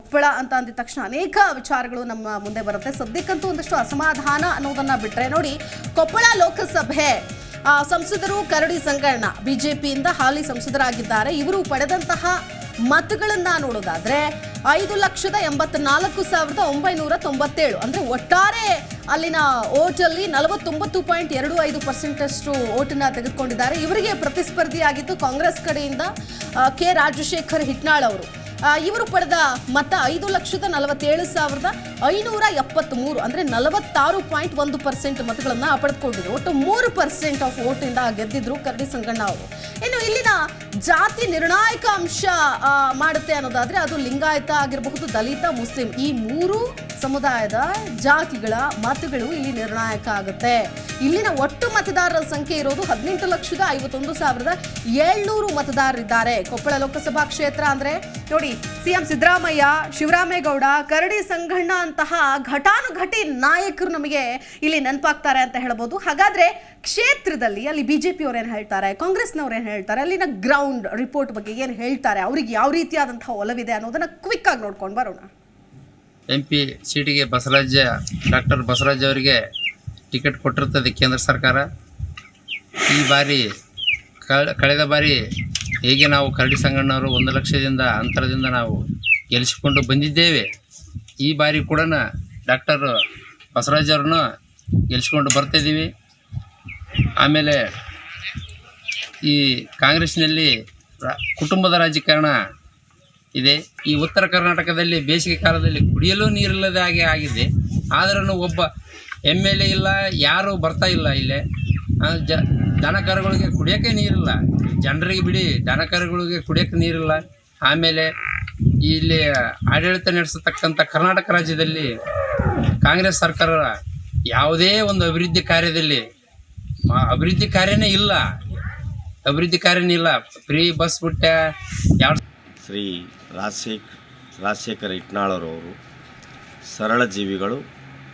ಕೊಪ್ಪಳ ಅಂತ ಅಂದಿದ ತಕ್ಷಣ ಅನೇಕ ವಿಚಾರಗಳು ನಮ್ಮ ಮುಂದೆ ಬರುತ್ತೆ. ಸದ್ಯಕ್ಕಂತೂ ಒಂದಷ್ಟು ಅಸಮಾಧಾನ ಅನ್ನೋದನ್ನ ಬಿಟ್ರೆ ನೋಡಿ, ಕೊಪ್ಪಳ ಲೋಕಸಭೆ ಸಂಸದರು ಕರಡಿ ಸಂಗಣ್ಣ ಬಿಜೆಪಿಯಿಂದ ಹಾಲಿ ಸಂಸದರಾಗಿದ್ದಾರೆ. ಇವರು ಪಡೆದಂತಹ ಮತಗಳನ್ನ ನೋಡೋದಾದ್ರೆ 5,84,997 ಅಂದ್ರೆ ಒಟ್ಟಾರೆ ಅಲ್ಲಿನ ಓಟಲ್ಲಿ 49.25% ಅಷ್ಟು ಓಟನ್ನ ತೆಗೆದುಕೊಂಡಿದ್ದಾರೆ. ಇವರಿಗೆ ಪ್ರತಿಸ್ಪರ್ಧಿಯಾಗಿದ್ದು ಕಾಂಗ್ರೆಸ್ ಕಡೆಯಿಂದ ಕೆ ರಾಜಶೇಖರ್ ಹಿಟ್ನಾಳ್ ಅವರು. ಇವರು ಪಡೆದ ಮತ 5,47,573 ಅಂದ್ರೆ 46.1% ಮತಗಳನ್ನ ಪಡೆದುಕೊಂಡಿದ್ರು. ಒಟ್ಟು 3% ಆಫ್ ವೋಟ್ ಇಂದ ಗೆದ್ದಿದ್ರು ಕರಡಿ ಸಂಗಣ್ಣ ಅವರು. ಇನ್ನು ಇಲ್ಲಿನ ಜಾತಿ ನಿರ್ಣಾಯಕ ಅಂಶ ಮಾಡುತ್ತೆ ಅನ್ನೋದಾದ್ರೆ ಅದು ಲಿಂಗಾಯತ ಆಗಿರಬಹುದು, ದಲಿತ, ಮುಸ್ಲಿಂ, ಈ ಮೂರು ಸಮುದಾಯದ ಜಾತಿಗಳ ಮತಗಳು ಇಲ್ಲಿ ನಿರ್ಣಾಯಕ ಆಗುತ್ತೆ. ಇಲ್ಲಿನ ಒಟ್ಟು ಮತದಾರರ ಸಂಖ್ಯೆ ಇರೋದು 18,51,700 ಮತದಾರರಿದ್ದಾರೆ. ಕೊಪ್ಪಳ ಲೋಕಸಭಾ ಕ್ಷೇತ್ರ ಅಂದ್ರೆ ನೋಡಿ, ಸಿಎಂ ಸಿದ್ದರಾಮಯ್ಯ, ಶಿವರಾಮೇಗೌಡ, ಕರಡಿ ಸಂಗಣ್ಣ ಅಂತಹ ಘಟಾನುಘಟಿ ನಾಯಕರು ನಮಗೆ ಇಲ್ಲಿ ನೆನಪಾಗ್ತಾರೆ ಅಂತ ಹೇಳ್ಬೋದು. ಹಾಗಾದ್ರೆ ಕ್ಷೇತ್ರದಲ್ಲಿ ಅಲ್ಲಿ ಬಿಜೆಪಿಯವ್ರು ಏನು ಹೇಳ್ತಾರೆ, ಕಾಂಗ್ರೆಸ್ನವ್ರು ಏನು ಹೇಳ್ತಾರೆ, ಅಲ್ಲಿನ ಗ್ರೌಂಡ್ ರಿಪೋರ್ಟ್ ಬಗ್ಗೆ ಏನು ಹೇಳ್ತಾರೆ, ಅವ್ರಿಗೆ ಯಾವ ರೀತಿಯಾದಂತಹ ಒಲವಿದೆ ಅನ್ನೋದನ್ನ ಕ್ವಿಕ್ ಆಗಿ ನೋಡ್ಕೊಂಡು ಬರೋಣ. MP ಸೀಟಿಗೆ ಡಾಕ್ಟರ್ ಬಸವರಾಜ್ ಅವರಿಗೆ ಟಿಕೆಟ್ ಕೊಟ್ಟಿರ್ತದೆ ಕೇಂದ್ರ ಸರ್ಕಾರ. ಈ ಬಾರಿ ಕಳೆದ ಬಾರಿ ಹೇಗೆ ನಾವು ಕರಡಿ ಸಂಗಣ್ಣವರು 1 ಲಕ್ಷದಿಂದ ಅಂತರದಿಂದ ನಾವು ಗೆಲ್ಲಿಸಿಕೊಂಡು ಬಂದಿದ್ದೇವೆ, ಈ ಬಾರಿ ಕೂಡ ಡಾಕ್ಟರ್ ಬಸವರಾಜ್ ಅವ್ರನ್ನ ಗೆಲ್ಲಿಸ್ಕೊಂಡು ಬರ್ತಾಯಿದ್ದೀವಿ. ಆಮೇಲೆ ಈ ಕಾಂಗ್ರೆಸ್ನಲ್ಲಿ ಕುಟುಂಬದ ರಾಜಕಾರಣ ಇದೆ. ಈ ಉತ್ತರ ಕರ್ನಾಟಕದಲ್ಲಿ ಬೇಸಿಗೆ ಕಾಲದಲ್ಲಿ ಕುಡಿಯಲು ನೀರಿಲ್ಲದೆ ಹಾಗೆ ಆಗಿದೆ. ಆದ್ರೂ ಒಬ್ಬ MLA ಇಲ್ಲ, ಯಾರೂ ಬರ್ತಾ ಇಲ್ಲ. ಇಲ್ಲೇ ದನ ಕರುಗಳಿಗೆ ಕುಡಿಯೋಕ್ಕೆ ನೀರಿಲ್ಲ, ಜನರಿಗೆ ಬಿಡಿ ದನ ಕರುಗಳಿಗೆ ಕುಡಿಯೋಕ್ಕೆ ನೀರಿಲ್ಲ. ಆಮೇಲೆ ಇಲ್ಲಿ ಆಡಳಿತ ನಡೆಸತಕ್ಕಂಥ ಕರ್ನಾಟಕ ರಾಜ್ಯದಲ್ಲಿ ಕಾಂಗ್ರೆಸ್ ಸರ್ಕಾರ ಯಾವುದೇ ಒಂದು ಅಭಿವೃದ್ಧಿ ಕಾರ್ಯನೇ ಇಲ್ಲ. ಫ್ರೀ ಬಸ್ ಬಿಟ್ಟ ಶ್ರೀ ರಾಜಶೇಖರ್ ಹಿಟ್ನಾಳರವರು ಸರಳ ಜೀವಿಗಳು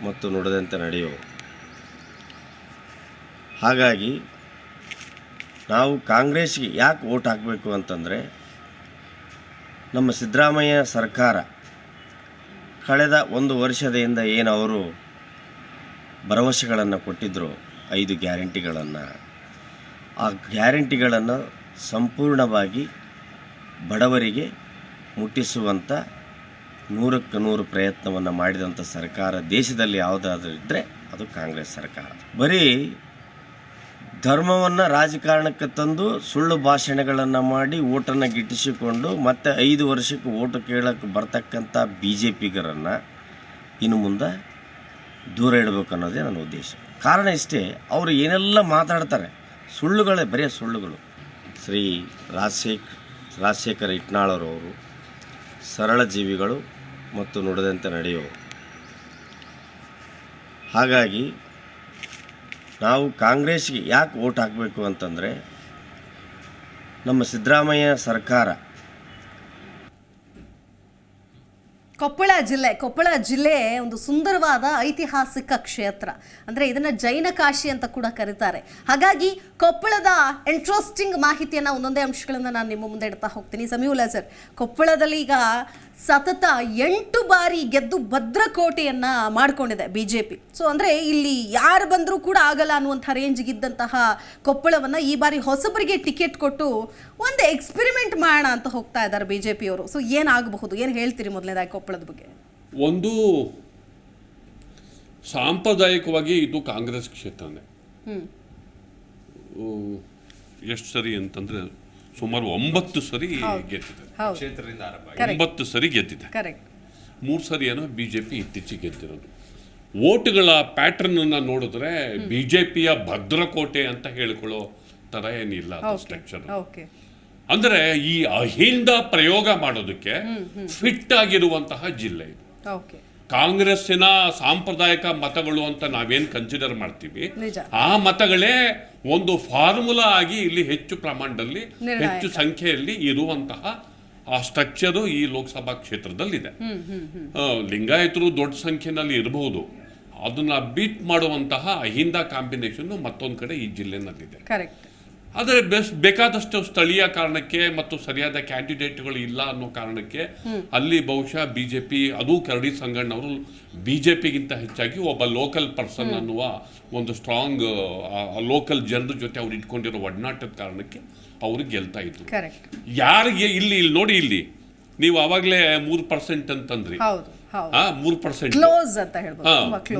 ಮತ್ತು ನುಡಿದಂತೆ ನಡೆಯುವರು. ಹಾಗಾಗಿ ನಾವು ಕಾಂಗ್ರೆಸ್ಗೆ ಯಾಕೆ ವೋಟ್ ಹಾಕಬೇಕು ಅಂತಂದರೆ, ನಮ್ಮ ಸಿದ್ದರಾಮಯ್ಯ ಸರ್ಕಾರ ಕಳೆದ 1 ವರ್ಷದಿಂದ ಏನು ಅವರು ಭರವಸೆಗಳನ್ನು ಕೊಟ್ಟಿದ್ದರು, 5 ಗ್ಯಾರಂಟಿಗಳನ್ನು, ಆ ಗ್ಯಾರಂಟಿಗಳನ್ನು ಸಂಪೂರ್ಣವಾಗಿ ಬಡವರಿಗೆ ಮುಟ್ಟಿಸುವಂಥ 100ಕ್ಕೆ 100 ಪ್ರಯತ್ನವನ್ನು ಮಾಡಿದಂಥ ಸರ್ಕಾರ ದೇಶದಲ್ಲಿ ಯಾವುದಾದ್ರೂ ಇದ್ದರೆ ಅದು ಕಾಂಗ್ರೆಸ್ ಸರ್ಕಾರ. ಬರೀ ಧರ್ಮವನ್ನು ರಾಜಕಾರಣಕ್ಕೆ ತಂದು ಸುಳ್ಳು ಭಾಷಣಗಳನ್ನು ಮಾಡಿ ಓಟನ್ನು ಗಿಟ್ಟಿಸಿಕೊಂಡು ಮತ್ತೆ 5 ವರ್ಷಕ್ಕೆ ಓಟು ಕೇಳಕ್ಕೆ ಬರ್ತಕ್ಕಂಥ BJPಗರನ್ನು ಇನ್ನು ಮುಂದೆ ದೂರ ಇಡಬೇಕು ಅನ್ನೋದೇ ನನ್ನ ಉದ್ದೇಶ. ಕಾರಣ ಇಷ್ಟೇ, ಅವರು ಏನೆಲ್ಲ ಮಾತಾಡ್ತಾರೆ ಸುಳ್ಳುಗಳೇ, ಬರೀ ಸುಳ್ಳುಗಳು. ಶ್ರೀ ರಾಜಶೇಖರ್ ಹಿಟ್ನಾಳರವರು ಸರಳ ಜೀವಿಗಳು ಮತ್ತು ನುಡಿದಂತೆ ನಡೆಯುವರು. ಹಾಗಾಗಿ ನಾವು ಕಾಂಗ್ರೆಸ್ಗೆ ಯಾಕೆ ವೋಟ್ ಹಾಕಬೇಕು ಅಂತಂದರೆ, ನಮ್ಮ ಸಿದ್ದರಾಮಯ್ಯ ಸರ್ಕಾರ ಕೊಪ್ಪಳ ಜಿಲ್ಲೆ ಒಂದು ಸುಂದರವಾದ ಐತಿಹಾಸಿಕ ಕ್ಷೇತ್ರ. ಅಂದರೆ ಇದನ್ನು ಜೈನ ಕಾಶಿ ಅಂತ ಕೂಡ ಕರೀತಾರೆ. ಹಾಗಾಗಿ ಕೊಪ್ಪಳದ ಇಂಟ್ರೆಸ್ಟಿಂಗ್ ಮಾಹಿತಿಯನ್ನು ಒಂದೊಂದೇ ಅಂಶಗಳನ್ನು ನಾನು ನಿಮ್ಮ ಮುಂದೆ ಇಡ್ತಾ ಹೋಗ್ತೀನಿ. ಸಮೀವುಲ್ಲಾ ಸರ್, ಕೊಪ್ಪಳದಲ್ಲಿ ಈಗ ಸತತ 8 ಬಾರಿ ಗೆದ್ದು ಭದ್ರಕೋಟೆಯನ್ನು ಮಾಡಿಕೊಂಡಿದೆ ಬಿಜೆಪಿ. ಸೊ ಅಂದರೆ ಇಲ್ಲಿ ಯಾರು ಬಂದರೂ ಕೂಡ ಆಗಲ್ಲ ಅನ್ನುವಂಥ ರೇಂಜ್ಗಿದ್ದಂತಹ ಕೊಪ್ಪಳವನ್ನು ಈ ಬಾರಿ ಹೊಸಬರಿಗೆ ಟಿಕೆಟ್ ಕೊಟ್ಟು ಒಂದು ಎಕ್ಸ್ಪೆರಿಮೆಂಟ್ ಮಾಡೋಣ ಅಂತ ಹೋಗ್ತಾ ಇದ್ದಾರೆ ಬಿಜೆಪಿಯವರು. ಸೊ ಏನಾಗಬಹುದು, ಏನು ಹೇಳ್ತೀರಿ ಮೊದಲನೇದಾಗಿ ಕೊಪ್ಪಳದ ಬಗ್ಗೆ? ಒಂದು ಸಾಂಪ್ರದಾಯಿಕವಾಗಿ ಇದು ಕಾಂಗ್ರೆಸ್ ಕ್ಷೇತ್ರನೇ. ಎಷ್ಟು ಸರಿ ಅಂತಂದ್ರೆ ಸುಮಾರು 9 ಸರಿ ಗೆದ್ದಿದೆ. 9 ಸರಿ ಗೆದ್ದಿದೆ. 3 ಸರಿ ಏನೋ ಬಿಜೆಪಿ ಇತ್ತೀಚೆಗೆ ಗೆದ್ದಿರೋದು. ಓಟ್ಗಳ ಪ್ಯಾಟರ್ನ್ ಅನ್ನ ನೋಡಿದ್ರೆ ಬಿಜೆಪಿಯ ಭದ್ರಕೋಟೆ ಅಂತ ಹೇಳಿಕೊಳ್ಳೋ ತರ ಏನಿಲ್ಲ ಸ್ಟ್ರಕ್ಚರ್. ಅಂದ್ರೆ ಈ ಅಹಿಂದ ಪ್ರಯೋಗ ಮಾಡೋದಕ್ಕೆ ಫಿಟ್ ಆಗಿರುವಂತಹ ಜಿಲ್ಲೆ ಇದು. ಕಾಂಗ್ರೆಸ್ಸಿನ ಸಾಂಪ್ರದಾಯಿಕ ಮತಗಳು ಅಂತ ನಾವೇನು ಕನ್ಸಿಡರ್ ಮಾಡ್ತೀವಿ, ಆ ಮತಗಳೇ ಒಂದು ಫಾರ್ಮುಲಾ ಆಗಿ ಇಲ್ಲಿ ಹೆಚ್ಚು ಪ್ರಮಾಣದಲ್ಲಿ ಹೆಚ್ಚು ಸಂಖ್ಯೆಯಲ್ಲಿ ಇರುವಂತಹ ಆ ಸ್ಟ್ರಕ್ಚರು ಈ ಲೋಕಸಭಾ ಕ್ಷೇತ್ರದಲ್ಲಿದೆ. ಲಿಂಗಾಯತರು ದೊಡ್ಡ ಸಂಖ್ಯೆಯಲ್ಲಿ ಇರಬಹುದು, ಅದನ್ನ ಬೀಟ್ ಮಾಡುವಂತಹ ಅಹಿಂದ ಕಾಂಬಿನೇಷನ್ ಮತ್ತೊಂದು ಕಡೆ ಈ ಜಿಲ್ಲೆನಲ್ಲಿದೆ. ಆದರೆ ಬೇಕಾದಷ್ಟು ಸ್ಥಳೀಯ ಕಾರಣಕ್ಕೆ ಮತ್ತು ಸರಿಯಾದ ಕ್ಯಾಂಡಿಡೇಟ್ಗಳು ಇಲ್ಲ ಅನ್ನೋ ಕಾರಣಕ್ಕೆ ಅಲ್ಲಿ ಬಹುಶಃ ಬಿಜೆಪಿ, ಅದು ಕರಡಿ ಸಂಗಣ್ಣವರು ಬಿಜೆಪಿಗಿಂತ ಹೆಚ್ಚಾಗಿ ಒಬ್ಬ ಲೋಕಲ್ ಪರ್ಸನ್ ಅನ್ನುವ ಒಂದು ಸ್ಟ್ರಾಂಗ್ ಲೋಕಲ್ ಜನರ ಜೊತೆ ಅವ್ರು ಇಟ್ಕೊಂಡಿರೋ ಒಡನಾಟದ ಕಾರಣಕ್ಕೆ ಅವ್ರಿಗೆ ಗೆಲ್ತಾ ಇದ್ರು. ಯಾರಿಗೆ ಇಲ್ಲಿ ನೋಡಿ, ಇಲ್ಲಿ ನೀವು ಅವಾಗಲೇ 3% ಅಂತಂದ್ರಿ. 3%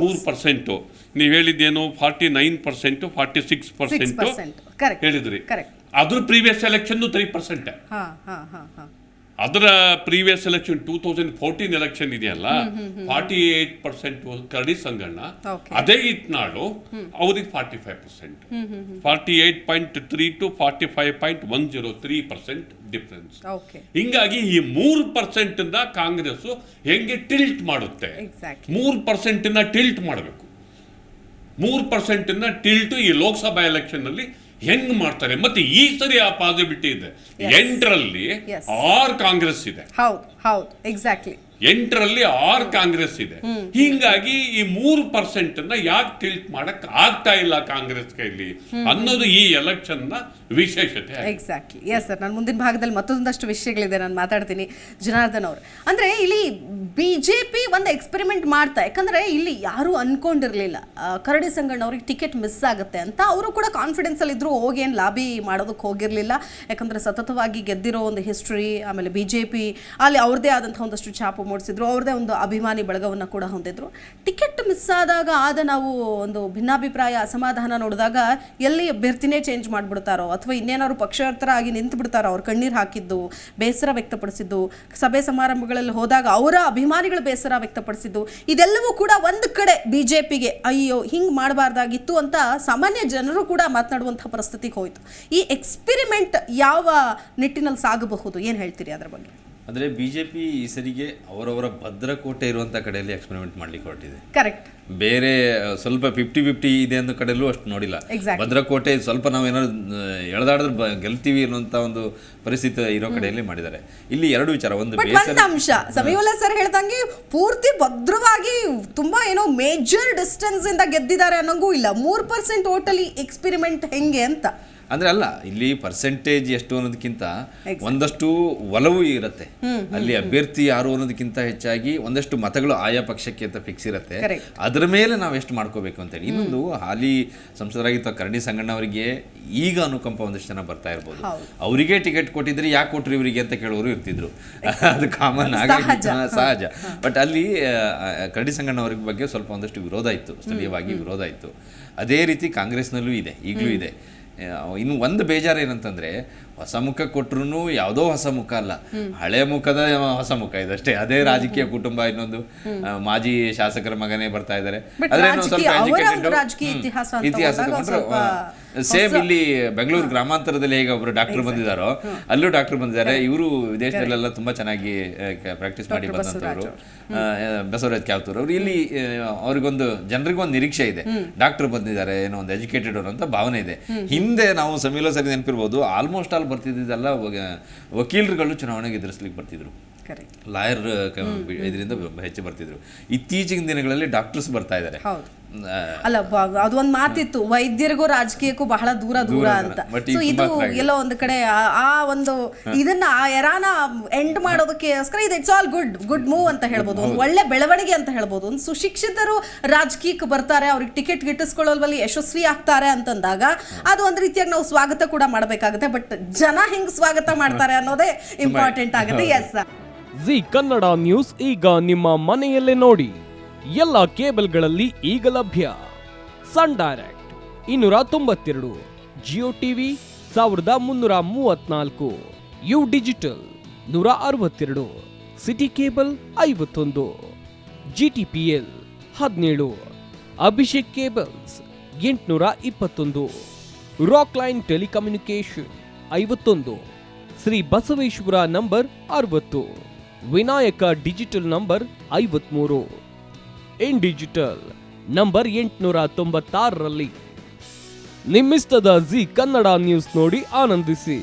3%. ನೀವು ಹೇಳಿದ್ದೇನು 49%, 46% ಹೇಳಿದ್ರಿ. ಅದ್ರ ಪ್ರೀವಿಯಸ್ ಎಲೆಕ್ಷನ್ 3%. ಅದರ ಪ್ರೀವಿಯಸ್ ಎಲೆಕ್ಷನ್ 2014 ಎಲೆಕ್ಷನ್ ಇದೆಯಲ್ಲ, 48% ಕರಡಿ ಸಂಗಣ್ಣ, ಅದೇ ಇಟ್ನಾಳು ಅವ್ರಿಗೆ 45%, 48.3 to 45.103% ಡಿಫ್ರೆನ್ಸ್. ಹಿಂಗಾಗಿ ಈ 3% ಕಾಂಗ್ರೆಸ್ ಹೆಂಗೆ ಟಿಲ್ಟ್ ಮಾಡುತ್ತೆ, 3% ಟಿಲ್ಟ್ ಮಾಡಬೇಕು. 3% ಟಿಲ್ಟ್ ಈ ಲೋಕಸಭಾ ಎಲೆಕ್ಷನ್ ಅಲ್ಲಿ ಹೆಂಗ್ ಮಾಡ್ತಾರೆ. ಮತ್ತೆ ಈ ಸರಿ ಆ ಪಾಸಿಬಿಲಿಟಿ ಇದೆ. 8ರಲ್ಲಿ 6 ಕಾಂಗ್ರೆಸ್ ಇದೆ. 8ರಲ್ಲಿ 6 ಕಾಂಗ್ರೆಸ್ ಇದೆ. ಹೀಗಾಗಿ ಈ 3% ಯಾಕೆ ಟಿಲ್ಟ್ ಮಾಡಕ್ ಆಗ್ತಾ ಇಲ್ಲ ಕಾಂಗ್ರೆಸ್ ಕೈಲಿ ಅನ್ನೋದು ಈ ಎಲೆಕ್ಷನ್ ನ ವಿಶೇಷತೆ. ಎಕ್ಸಾಕ್ಟ್ಲಿ. ಎಸ್ ಸರ್, ನಾನು ಮುಂದಿನ ಭಾಗದಲ್ಲಿ ಮತ್ತೊಂದಷ್ಟು ವಿಷಯಗಳಿದೆ, ನಾನು ಮಾತಾಡ್ತೀನಿ. ಜನಾರ್ದನ್ ಅವರು, ಅಂದ್ರೆ ಇಲ್ಲಿ ಬಿಜೆಪಿ ಒಂದು ಎಕ್ಸ್ಪೆರಿಮೆಂಟ್ ಮಾಡ್ತಾ, ಯಾಕಂದ್ರೆ ಇಲ್ಲಿ ಯಾರು ಅನ್ಕೊಂಡಿರ್ಲಿಲ್ಲ ಕರಡಿ ಸಂಗಣ್ಣ ಅವ್ರಿಗೆ ಟಿಕೆಟ್ ಮಿಸ್ ಆಗುತ್ತೆ ಅಂತ. ಅವರು ಕೂಡ ಕಾನ್ಫಿಡೆನ್ಸ್ ಅಲ್ಲಿ ಇದ್ರು, ಹೋಗಿ ಏನು ಲಾಬಿ ಮಾಡೋದಕ್ಕೆ ಹೋಗಿರ್ಲಿಲ್ಲ. ಯಾಕಂದ್ರೆ ಸತತವಾಗಿ ಗೆದ್ದಿರೋ ಒಂದು ಹಿಸ್ಟ್ರಿ, ಆಮೇಲೆ ಬಿಜೆಪಿ ಅಲ್ಲಿ ಅವ್ರದೇ ಆದಂತಹ ಒಂದಷ್ಟು ಛಾಪು ಮೂಡಿಸಿದ್ರು, ಅವ್ರದೇ ಒಂದು ಅಭಿಮಾನಿ ಬಳಗವನ್ನು ಕೂಡ ಹೊಂದಿದ್ರು. ಟಿಕೆಟ್ ಮಿಸ್ ಆದಾಗ ನಾವು ಒಂದು ಭಿನ್ನಾಭಿಪ್ರಾಯ, ಅಸಮಾಧಾನ ನೋಡಿದಾಗ ಎಲ್ಲಿ ಅಭ್ಯರ್ಥಿನೇ ಚೇಂಜ್ ಮಾಡಿಬಿಡ್ತಾರೋ ಅಥವಾ ಇನ್ನೇನಾದ್ರು ಪಕ್ಷಾಂತರಾಗಿ ನಿಂತು ಬಿಡ್ತಾರೋ, ಅವ್ರು ಕಣ್ಣೀರು ಹಾಕಿದ್ದು, ಬೇಸರ ವ್ಯಕ್ತಪಡಿಸಿದ್ದು, ಸಭೆ ಸಮಾರಂಭಗಳಲ್ಲಿ ಹೋದಾಗ ಅವರ ಅಭಿಮಾನಿಗಳು ಬೇಸರ ವ್ಯಕ್ತಪಡಿಸಿದ್ದು, ಇದೆಲ್ಲವೂ ಕೂಡ ಒಂದು ಕಡೆ ಬಿಜೆಪಿಗೆ ಅಯ್ಯೋ ಹಿಂಗೆ ಮಾಡಬಾರ್ದಾಗಿತ್ತು ಅಂತ ಸಾಮಾನ್ಯ ಜನರು ಕೂಡ ಮಾತನಾಡುವಂಥ ಪರಿಸ್ಥಿತಿಗೆ ಹೋಯಿತು. ಈ ಎಕ್ಸ್ಪೆರಿಮೆಂಟ್ ಯಾವ ನಿಟ್ಟಿನಲ್ಲಿ ಸಾಗಬಹುದು, ಏನು ಹೇಳ್ತೀರಿ ಅದರ ಬಗ್ಗೆ? ಅಂದರೆ ಬಿಜೆಪಿ ಈ ಸರಿಗೆ ಅವರವರ ಭದ್ರಕೋಟೆ ಇರುವಂಥ ಕಡೆಯಲ್ಲಿ ಎಕ್ಸ್ಪೆರಿಮೆಂಟ್ ಮಾಡ್ಲಿಕ್ಕೆ ಹೊರಟಿದೆ. ಕರೆಕ್ಟ್. ಬೇರೆ ಸ್ವಲ್ಪ 50-50 ಇದೆ ಅನ್ನೋ ಕಡೆಯಲ್ಲೂ ಅಷ್ಟು ನೋಡಿಲ್ಲ. ಭದ್ರಕೋಟೆ ಸ್ವಲ್ಪ ನಾವು ಏನಾದ್ರು ಎಳೆದಾಡಿದ್ರೆ ಗೆಲ್ತೀವಿ ಅನ್ನೋಂಥ ಒಂದು ಪರಿಸ್ಥಿತಿ ಇರೋ ಕಡೆಯಲ್ಲಿ ಮಾಡಿದ್ದಾರೆ. ಇಲ್ಲಿ 2 ವಿಚಾರ. ಒಂದು ಅಂಶ, ಸಮೀವುಲ್ಲಾ ಸರ್ ಹೇಳ್ದಂಗೆ ಪೂರ್ತಿ ಭದ್ರವಾಗಿ ತುಂಬಾ ಏನೋ ಮೇಜರ್ ಡಿಸ್ಟೆನ್ಸ್ ಇಂದ ಗೆದ್ದಿದ್ದಾರೆ ಅನ್ನೋಂಗೂ ಇಲ್ಲ. 3% ಓಟಲ್ಲಿ ಎಕ್ಸ್ಪೆರಿಮೆಂಟ್ ಹೆಂಗೆ ಅಂತ ಅಂದ್ರೆ ಅಲ್ಲ, ಇಲ್ಲಿ ಪರ್ಸೆಂಟೇಜ್ ಎಷ್ಟು ಅನ್ನೋದಕ್ಕಿಂತ ಒಂದಷ್ಟು ಒಲವು ಇರುತ್ತೆ. ಅಲ್ಲಿ ಅಭ್ಯರ್ಥಿ ಯಾರು ಅನ್ನೋದಕ್ಕಿಂತ ಹೆಚ್ಚಾಗಿ ಒಂದಷ್ಟು ಮತಗಳು ಆಯಾ ಪಕ್ಷಕ್ಕೆ ಅಂತ ಫಿಕ್ಸ್ ಇರುತ್ತೆ. ಅದರ ಮೇಲೆ ನಾವು ಎಷ್ಟು ಮಾಡ್ಕೋಬೇಕು ಅಂತೇಳಿ. ಇನ್ನೊಂದು, ಹಾಲಿ ಸಂಸದರಾಗಿದ್ದ ಕರಡಿ ಸಂಗಣ್ಣ ಅವರಿಗೆ ಈಗ ಅನುಕಂಪ ಒಂದಷ್ಟು ಜನ ಬರ್ತಾ ಇರ್ಬೋದು. ಅವರಿಗೆ ಟಿಕೆಟ್ ಕೊಟ್ಟಿದ್ರೆ ಯಾಕೆ ಕೊಟ್ರಿ ಇವರಿಗೆ ಅಂತ ಕೇಳೋರು ಇರ್ತಿದ್ರು. ಅದು ಕಾಮನ್ ಆಗಿ ಸಹಜ. ಬಟ್ ಅಲ್ಲಿ ಕರಡಿ ಸಂಗಣ್ಣ ಅವ್ರ ಬಗ್ಗೆ ಸ್ವಲ್ಪ ಒಂದಷ್ಟು ವಿರೋಧ ಇತ್ತು, ಸ್ಥಳೀಯವಾಗಿ ವಿರೋಧ ಇತ್ತು. ಅದೇ ರೀತಿ ಕಾಂಗ್ರೆಸ್ನಲ್ಲೂ ಇದೆ, ಈಗಲೂ ಇದೆ. ಇನ್ನು ಒಂದು ಬೇಜಾರು ಏನಂತಂದ್ರೆ, ಹೊಸ ಮುಖ ಕೊಟ್ರು ಯಾವುದೋ ಹೊಸ ಮುಖ ಅಲ್ಲ, ಹಳೆ ಮುಖದ ಹೊಸ ಮುಖ ಇದಷ್ಟೇ. ಅದೇ ರಾಜಕೀಯ ಕುಟುಂಬ, ಇನ್ನೊಂದು ಮಾಜಿ ಶಾಸಕರ ಮಗನೇ ಬರ್ತಾ ಇದ್ದಾರೆ. ಅದ್ರೇನು ಸ್ವಲ್ಪ ಇತಿಹಾಸ ಸೇಮ್ ಇಲ್ಲಿ ಬೆಂಗಳೂರು ಗ್ರಾಮಾಂತರದಲ್ಲಿ ಹೇಗೆ ಒಬ್ರು ಡಾಕ್ಟರ್ ಬಂದಿದ್ದಾರೋ ಅಲ್ಲೂ ಡಾಕ್ಟರ್ ಬಂದಿದ್ದಾರೆ. ಇವರು ವಿದೇಶದಲ್ಲೆಲ್ಲ ತುಂಬಾ ಚೆನ್ನಾಗಿ ಪ್ರಾಕ್ಟೀಸ್ ಮಾಡಿ ಬಂದಂಥವ್ರು. ಬಸವರಾಜ್ ಕ್ಯಾವತೂರ್ ಅವರು ಇಲ್ಲಿ ಅವ್ರಿಗೊಂದು ಜನರಿಗೊಂದು ನಿರೀಕ್ಷೆ ಇದೆ, ಡಾಕ್ಟರ್ ಬಂದಿದ್ದಾರೆ, ಏನೋ ಒಂದು ಎಜುಕೇಟೆಡ್ ಅನ್ನೋ ಅಂತ ಭಾವನೆ ಇದೆ. ಹಿಂದೆ ನಾವು ಸಮೀಲ ಸರಿ ನೆನಪಿರ್ಬೋದು, ಆಲ್ಮೋಸ್ಟ್ ಆಲ್ ಬರ್ತಿದ್ದೆಲ್ಲ ವಕೀಲರುಗಳು ಚುನಾವಣೆಗೆ ಎದುರಿಸ್ಲಿಕ್ಕೆ ಬರ್ತಿದ್ರು, ಲಾಯರ್ ಇದರಿಂದ ಹೆಚ್ಚು ಬರ್ತಿದ್ರು. ಇತ್ತೀಚಿನ ದಿನಗಳಲ್ಲಿ ಡಾಕ್ಟರ್ಸ್ ಬರ್ತಾ ಇದ್ದಾರೆ. ಅಲ್ಲ, ಅದೊಂದು ಮಾತಿತ್ತು, ವೈದ್ಯರಿಗೂ ರಾಜಕೀಯಕ್ಕೂ ಬಹಳ ದೂರ ಅಂತ. ಸೊ ಇದು ಎಲ್ಲೋ ಒಂದು ಕಡೆ ಆ ಒಂದು ಇದನ್ನ ಆ ಎರಾನ ಎಂಡ್ ಮಾಡೋದಕ್ಕೋಸ್ಕರ ಇದು ಇಟ್ಸ್ ಆಲ್ ಗುಡ್ ಮೂವ್ ಅಂತ ಹೇಳ್ಬೋದು, ಒಂದು ಒಳ್ಳೆ ಬೆಳವಣಿಗೆ ಅಂತ ಹೇಳ್ಬೋದು. ಒಂದು ಸುಶಿಕ್ಷಿತರು ರಾಜಕೀಯಕ್ಕೆ ಬರ್ತಾರೆ, ಅವ್ರಿಗೆ ಟಿಕೆಟ್ ಗಿಟ್ಟಿಸ್ಕೊಳ್ಳೋದ್ರಲ್ಲಿ ಯಶಸ್ವಿ ಆಗ್ತಾರೆ ಅಂತಂದಾಗ ಅದು ಒಂದು ರೀತಿಯಾಗಿ ನಾವು ಸ್ವಾಗತ ಕೂಡ ಮಾಡಬೇಕಾಗುತ್ತೆ. ಬಟ್ ಜನ ಹೆಂಗ್ ಸ್ವಾಗತ ಮಾಡ್ತಾರೆ ಅನ್ನೋದೇ ಇಂಪಾರ್ಟೆಂಟ್ ಆಗುತ್ತೆ. ಎಸ್, ಜಿ ಕನ್ನಡ ನ್ಯೂಸ್ ಈಗ ನಿಮ್ಮ ಮನೆಯಲ್ಲೇ ನೋಡಿ. ಎಲ್ಲ ಕೇಬಲ್ಗಳಲ್ಲಿ ಈಗ ಲಭ್ಯ. Sun Direct 292, Jio TV 1334, U digital 162, City Cable 51, GTPL 17, Abhishek cables 821, Rock Line telecommunication 51, Shri Basaveshwara number 60, Vinayaka digital number 53, in digital number 896ರಲ್ಲಿ. ನಿಮ್ಮಿಸ್ತದ ಜಿ ಕನ್ನಡ ನ್ಯೂಸ್ ನೋಡಿ ಆನಂದಿಸಿ.